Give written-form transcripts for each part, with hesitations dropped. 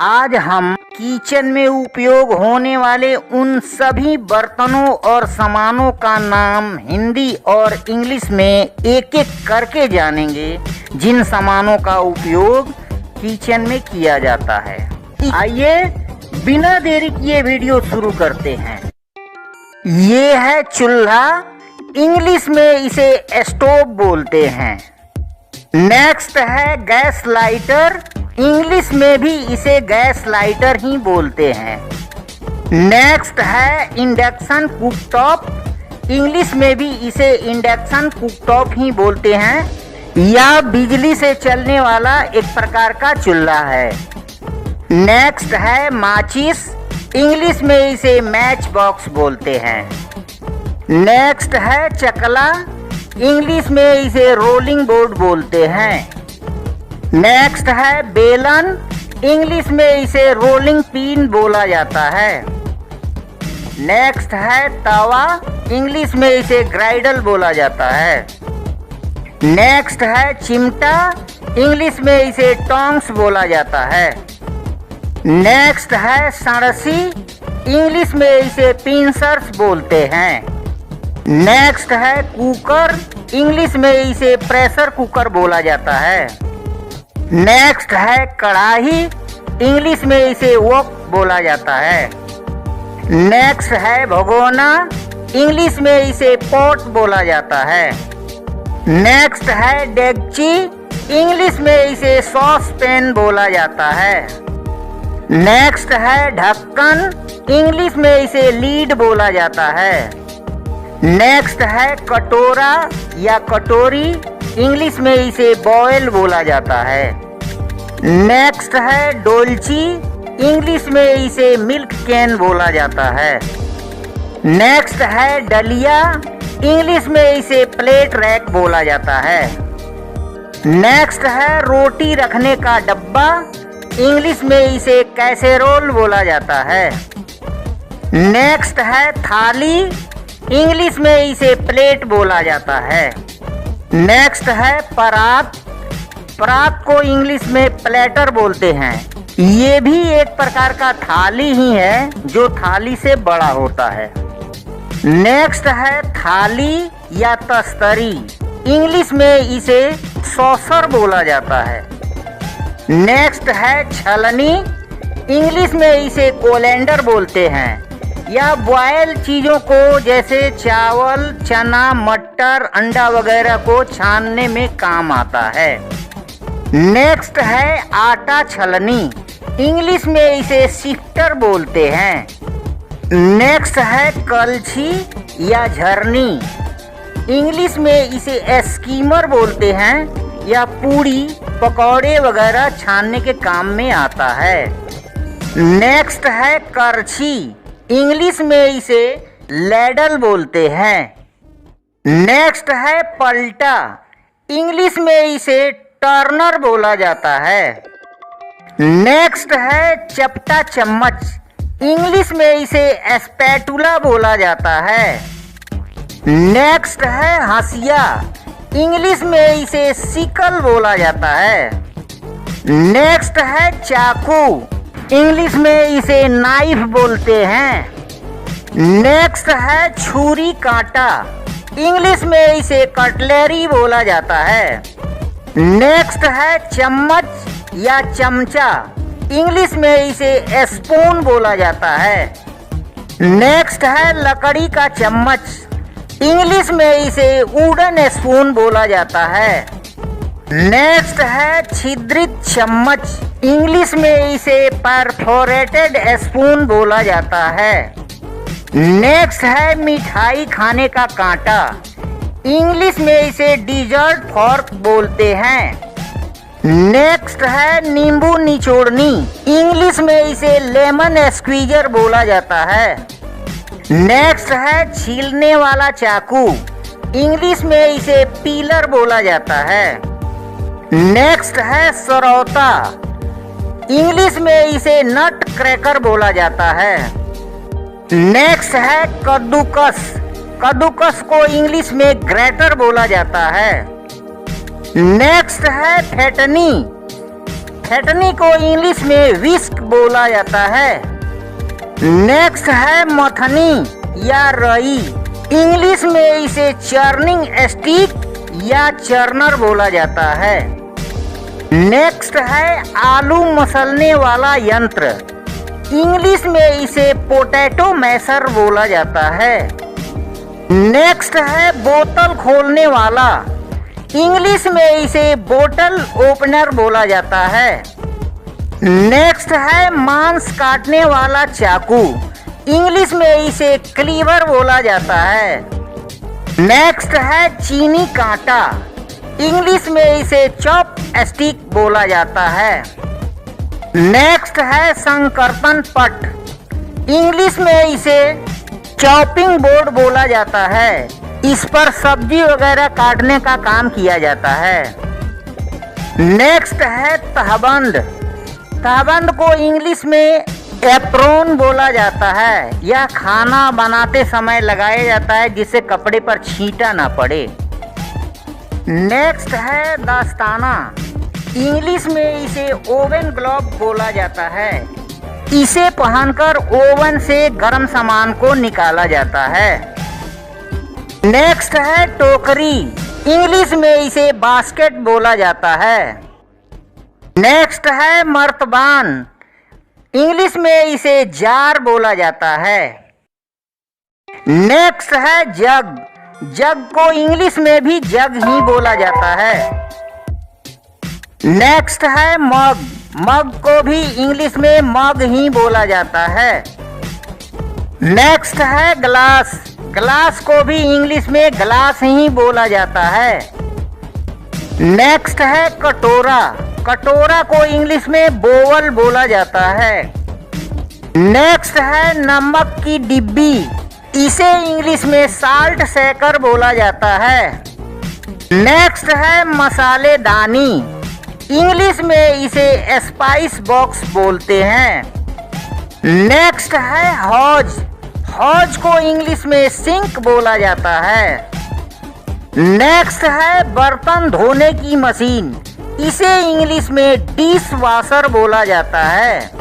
आज हम किचन में उपयोग होने वाले उन सभी बर्तनों और सामानों का नाम हिंदी और इंग्लिश में एक एक करके जानेंगे जिन सामानों का उपयोग किचन में किया जाता है। आइए बिना देरी किए वीडियो शुरू करते हैं। ये है चूल्हा, इंग्लिश में इसे स्टोव बोलते हैं। नेक्स्ट है गैस लाइटर, इंग्लिश में भी इसे गैस लाइटर ही बोलते हैं। नेक्स्ट है इंडक्शन कुकटॉप, इंग्लिश में भी इसे इंडक्शन कुकटॉप ही बोलते हैं। यह बिजली से चलने वाला एक प्रकार का चूल्हा है। नेक्स्ट है माचिस, इंग्लिश में इसे मैच बॉक्स बोलते हैं। नेक्स्ट है चकला, इंग्लिश में इसे रोलिंग बोर्ड बोलते हैं। नेक्स्ट है बेलन, इंग्लिश में इसे रोलिंग पिन बोला जाता है। नेक्स्ट है तवा, इंग्लिश में इसे ग्राइडल बोला जाता है। नेक्स्ट है चिमटा, इंग्लिश में इसे टोंग्स बोला जाता है। नेक्स्ट है सड़सी, इंग्लिश में इसे पिंसर्स बोलते हैं। नेक्स्ट है कुकर, इंग्लिश में इसे प्रेशर कुकर बोला जाता है। नेक्स्ट है कढ़ाई, इंग्लिश में इसे वोक बोला जाता है। नेक्स्ट है भगोना, इंग्लिश में इसे पॉट बोला जाता है। नेक्स्ट है डेगची, इंग्लिश में इसे सॉस पैन बोला जाता है। नेक्स्ट है ढक्कन, इंग्लिश में इसे लीड बोला जाता है। नेक्स्ट है कटोरा या कटोरी, इंग्लिश में इसे बॉयल बोला जाता है। नेक्स्ट है डोलची, इंग्लिश में इसे मिल्क कैन बोला जाता है। नेक्स्ट है डलिया, इंग्लिश में इसे प्लेट रैक बोला जाता है। नेक्स्ट है रोटी रखने का डब्बा, इंग्लिश में इसे कैसेरोल बोला जाता है। नेक्स्ट है थाली, इंग्लिश में इसे प्लेट बोला जाता है। नेक्स्ट है परात, परात को इंग्लिश में प्लेटर बोलते हैं। ये भी एक प्रकार का थाली ही है जो थाली से बड़ा होता है। नेक्स्ट है थाली या तस्तरी, इंग्लिश में इसे सॉसर बोला जाता है। नेक्स्ट है छलनी, इंग्लिश में इसे कोलेंडर बोलते हैं। यह बॉयल चीज़ों को जैसे चावल, चना, मटर, अंडा वगैरह को छानने में काम आता है। नेक्स्ट है आटा छलनी, इंग्लिश में इसे सिफ्टर बोलते हैं। नेक्स्ट है कलछी या झरनी, इंग्लिश में इसे स्कीमर बोलते हैं। यह पूड़ी, पकौड़े वगैरह छानने के काम में आता है। नेक्स्ट है करछी, इंग्लिश में इसे लैडल बोलते हैं। नेक्स्ट है पलटा, इंग्लिश में इसे टर्नर बोला जाता है। नेक्स्ट है चपटा चम्मच, इंग्लिश में इसे स्पैटुला बोला जाता है। नेक्स्ट है हंसिया, इंग्लिश में इसे सिकल बोला जाता है। नेक्स्ट है चाकू, इंग्लिश में इसे नाइफ बोलते हैं। नेक्स्ट है छुरी कांटा, इंग्लिश में इसे कटलरी बोला जाता है। नेक्स्ट है चम्मच या चमचा, इंग्लिश में इसे स्पून बोला जाता है। नेक्स्ट है लकड़ी का चम्मच, इंग्लिश में इसे वुडन स्पून बोला जाता है। नेक्स्ट है छिद्रित चम्मच, इंग्लिश में इसे परफोरेटेड स्पून बोला जाता है। नेक्स्ट है मिठाई खाने का कांटा, इंग्लिश में इसे डिजर्ट फॉर्क बोलते हैं। नेक्स्ट है नींबू निचोड़नी, इंग्लिश में इसे लेमन स्क्वीजर बोला जाता है। नेक्स्ट है छीलने वाला चाकू, इंग्लिश में इसे पीलर बोला जाता है। नेक्स्ट है सरौता, इंग्लिश में इसे नट क्रैकर बोला जाता है। नेक्स्ट है कद्दूकस, कद्दूकस को इंग्लिश में ग्रेटर बोला जाता है। नेक्स्ट है फेटनी, छटनी को इंग्लिश में विस्क बोला जाता है। नेक्स्ट है मथनी या रई। इंग्लिश में इसे चर्निंग स्टिक या चर्नर बोला जाता है। नेक्स्ट है आलू मसलने वाला यंत्र। इंग्लिश में इसे पोटैटो मैशर बोला जाता है। नेक्स्ट है बोतल खोलने वाला। इंग्लिश में इसे बोतल ओपनर बोला जाता है। नेक्स्ट है मांस काटने वाला चाकू। इंग्लिश में इसे क्लीवर बोला जाता है। नेक्स्ट है चीनी कांटा। इंग्लिश में इसे चॉप स्टिक बोला जाता है। नेक्स्ट है संकर्तन पट। इंग्लिश में इसे चॉपिंग बोर्ड बोला जाता है। इस पर सब्जी वगैरह काटने का काम किया जाता है। नेक्स्ट है तहबंद। तहबंद को इंग्लिश में एप्रोन बोला जाता है। यह खाना बनाते समय लगाया जाता है जिससे कपड़े पर छींटा ना पड़े। नेक्स्ट है दस्ताना। इंग्लिश में इसे ओवन ग्लोव बोला जाता है। इसे पहनकर ओवन से गर्म सामान को निकाला जाता है। नेक्स्ट है टोकरी। इंग्लिश में इसे बास्केट बोला जाता है। नेक्स्ट है मर्तबान। इंग्लिश में इसे जार बोला जाता है। नेक्स्ट है जग। जग को इंग्लिश में भी जग ही बोला जाता है। नेक्स्ट है मग। मग को भी इंग्लिश में मग ही बोला जाता है। नेक्स्ट है ग्लास। ग्लास को भी इंग्लिश में ग्लास ही बोला जाता है। नेक्स्ट है कटोरा। कटोरा को इंग्लिश में बोवल बोला जाता है। नेक्स्ट है नमक की डिब्बी। इसे इंग्लिश में साल्ट शेकर बोला जाता है। नेक्स्ट है मसालेदानी। इंग्लिश में इसे स्पाइस बॉक्स बोलते हैं। नेक्स्ट है हौज। हौज को इंग्लिश में सिंक बोला जाता है। नेक्स्ट है बर्तन धोने की मशीन। इसे इंग्लिश में डिश वॉशर बोला जाता है।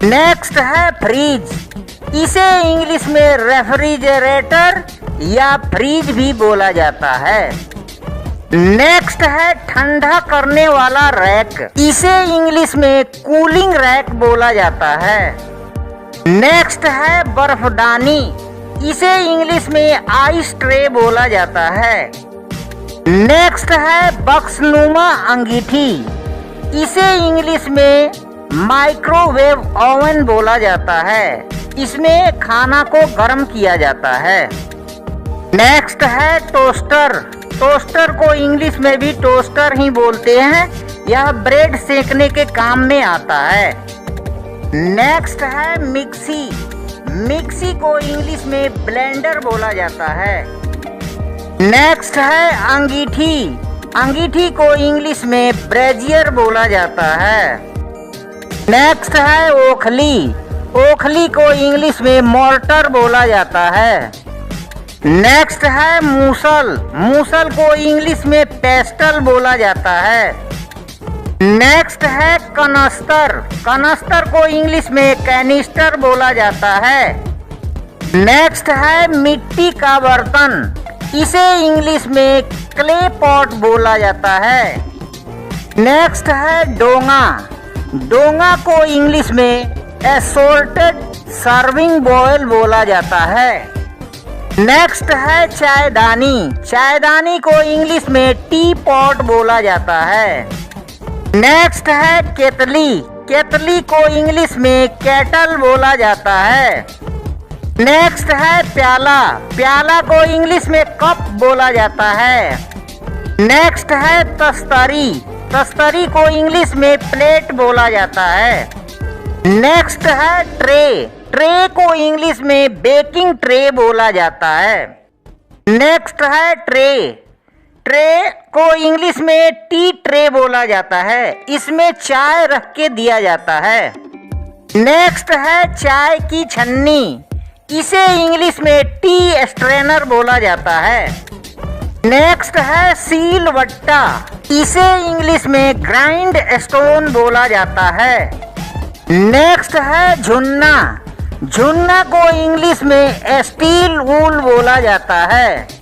नेक्स्ट है फ्रिज। इसे इंग्लिश में रेफ्रिजरेटर या फ्रिज भी बोला जाता है। नेक्स्ट है ठंडा करने वाला रैक। इसे इंग्लिश में कूलिंग रैक बोला जाता है। नेक्स्ट है बर्फदानी। इसे इंग्लिश में आइस ट्रे बोला जाता है। नेक्स्ट है बक्सनुमा अंगीठी। इसे इंग्लिश में माइक्रोवेव ओवन बोला जाता है। इसमें खाना को गर्म किया जाता है। नेक्स्ट है टोस्टर। टोस्टर को इंग्लिश में भी टोस्टर ही बोलते हैं। यह ब्रेड सेकने के काम में आता है। नेक्स्ट है मिक्सी। मिक्सी को इंग्लिश में ब्लेंडर बोला जाता है। नेक्स्ट है अंगीठी। अंगीठी को इंग्लिश में ब्रेजियर बोला जाता है। नेक्स्ट है ओखली। ओखली को इंग्लिश में मोर्टर बोला जाता है। नेक्स्ट है मूसल। मूसल को इंग्लिश में पेस्टल बोला जाता है। नेक्स्ट है कनस्तर। कनस्तर को इंग्लिश में कैनिस्टर बोला जाता है। नेक्स्ट है मिट्टी का बर्तन। इसे इंग्लिश में क्ले पॉट बोला जाता है। नेक्स्ट है डोंगा। डोंगा को इंग्लिश में एसोर्टेड सर्विंग बॉयल बोला जाता है। नेक्स्ट है चायदानी। चायदानी को इंग्लिश में टी पॉट बोला जाता है। नेक्स्ट है केतली। केतली को इंग्लिश में केटल बोला जाता है। नेक्स्ट है प्याला। प्याला को इंग्लिश में कप बोला जाता है। नेक्स्ट है तस्तरी। तस्तरी को इंग्लिश में प्लेट बोला जाता है। नेक्स्ट है ट्रे। ट्रे को इंग्लिश में बेकिंग ट्रे बोला जाता है। नेक्स्ट है ट्रे। ट्रे को इंग्लिश में टी ट्रे बोला जाता है। इसमें चाय रख के दिया जाता है। नेक्स्ट है चाय की छन्नी। इसे इंग्लिश में टी स्ट्रेनर बोला जाता है। नेक्स्ट है सील वट्टा। इसे इंग्लिश में ग्राइंड स्टोन बोला जाता है। नेक्स्ट है झुन्ना। झुन्ना को इंग्लिश में स्टील वूल बोला जाता है।